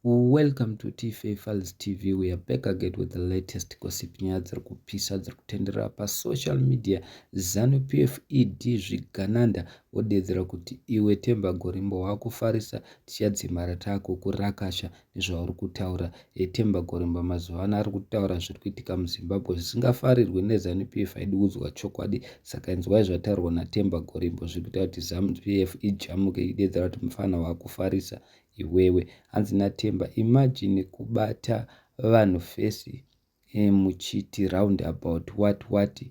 Welcome to T-Fair Files TV. We are back again with the latest gossip nyaya dziri kupisa dziri kutenderera pasocial media. ZANU-PF ED zvigananda vodedzera kuti iwe Temba Gorimbo wakufarisa tichadzimara tako kurakasha nezvauri kutaura. Temba Gorimbo mazuva ano ari kutaura zviri kuitika muZimbabwe zvisingafarirwe neZANU-PF haidi kuudzwa chokwadi. Saka inzwai zvataurwa naTemba Gorimbo zviri kuita kuti ZANU-PF ijamuke idedzera kuti mufana wakufarisa iwewe. Hanzi naTemba, imagine kubata vanhu fesi muchiti roundabout what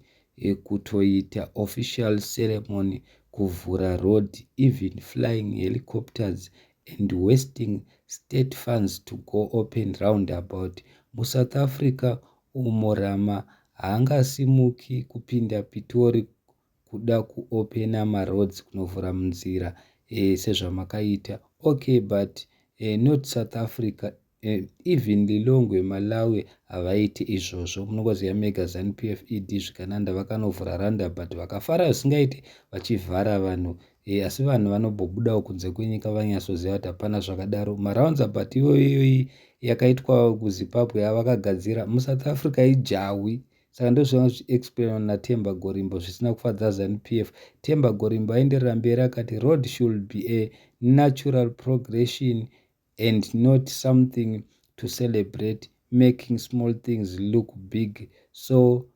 kutoita official ceremony, kuvhura road, even flying helicopters and wasting state funds to go open roundabout. MuSouth Africa umorama haangasimuki kupinda Pitori kuda kuopena maroads kunovhura munzira sezvamakaita. Okay, but not South Africa. Even Lilongwe, Malawi havaiti izvozvo. Munoziva mega ZANU-PF ED zvikananda vakanovhura roundabout vakafara zvisingaiti vachivhara vanhu. Asi vanhu vanombobudawo kunze kwenyika vanyatsoziva kuti hapana zvakadaro. Maroundabout iyoyi yakaitwa kuZimbabwe yavakagadzira muSouth Africa ijawi. Saka ndozvanga zvichiexplainwa naTemba Gorimbo zvisina kufadza ZANU-PF. Temba Gorimbo aenderera mberi akati road should be a natural progression and not something to celebrate, making small things look big so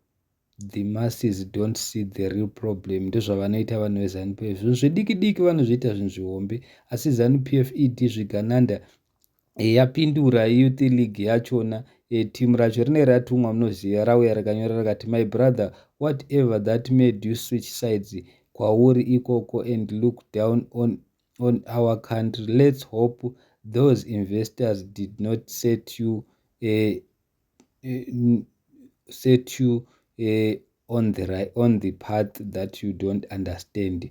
the masses don't see the real problem. Ndozvavanoita vanhu veZANU-PF. Zvinhu zvidiki vanozviita zvinhu zvihombe, asi ZANU-PF ED zvigananda yapindura youth league yachona. Timu racho rine ratumwa munoziva rauya rakanyora rakati, my brother, whatever that made you switch sides kwauri ikoko and look down on our country, let's hope those investors did not set you on the path that you don't understand.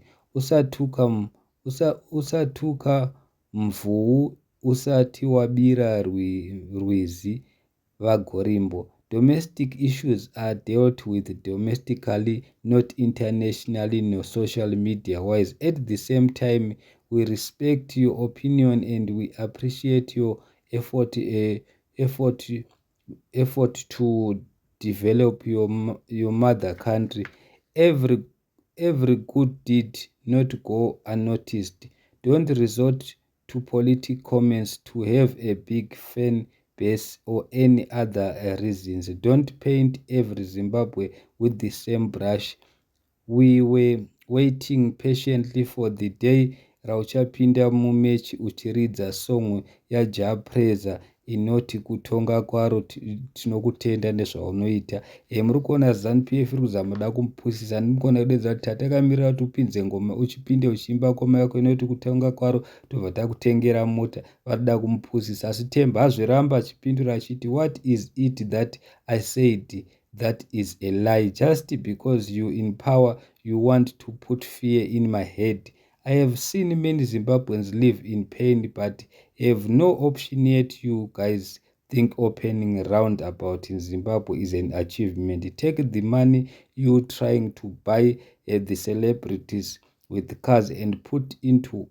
Usatuka mvuu usati wabira rwizi vaGorimbo. Domestic issues are dealt with domestically, not internationally, no social media wise. At the same time, we respect your opinion and we appreciate your effort to develop your mother country. Every good deed not go unnoticed. Don't resort to political comments to have a big fan base or any other reasons. Don't paint every Zimbabwe with the same brush. We were waiting patiently for the day rauchapinda mumechi uchiridza song yaJapreza inoti kutonga kwaro tinokutenda nezvaunoita. Muri kuona ZANU-PF iri kuzama kuda kumupusisa. Muri kuona kudedza kuti tatakamirira kuti upinze ngoma uchipinde uchiimba ngoma yako inoti kutonga kwaro tobva takutengera mota. Vari kuda kumupusisa. Asi Temba hazviramba achipindura achiti, what is it that I said that is a lie? Just because you in power you want to put fear in my head. I have seen many Zimbabweans live in pain but have no option yet. You guys think opening roundabout in Zimbabwe is an achievement. Take the money you trying to buy the celebrities with cars and put it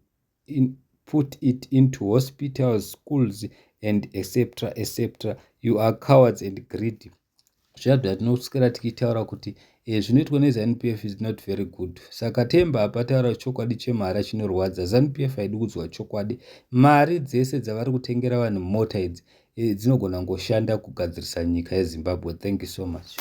into hospitals, schools and etc. You are cowards and greedy. Zvabva tinoswera tichitaura kuti zvinoitwa neZANU-PF is not very good. Saka Temba apataura chokwadi chemhara chinorwadza. ZANU-PF haidi kuudzwa chokwadi. Mari dzese dzavari kutengera vanhu mota idzi dzinogona ngoshanda kugadzirisa nyika yeZimbabwe. Thank you so much.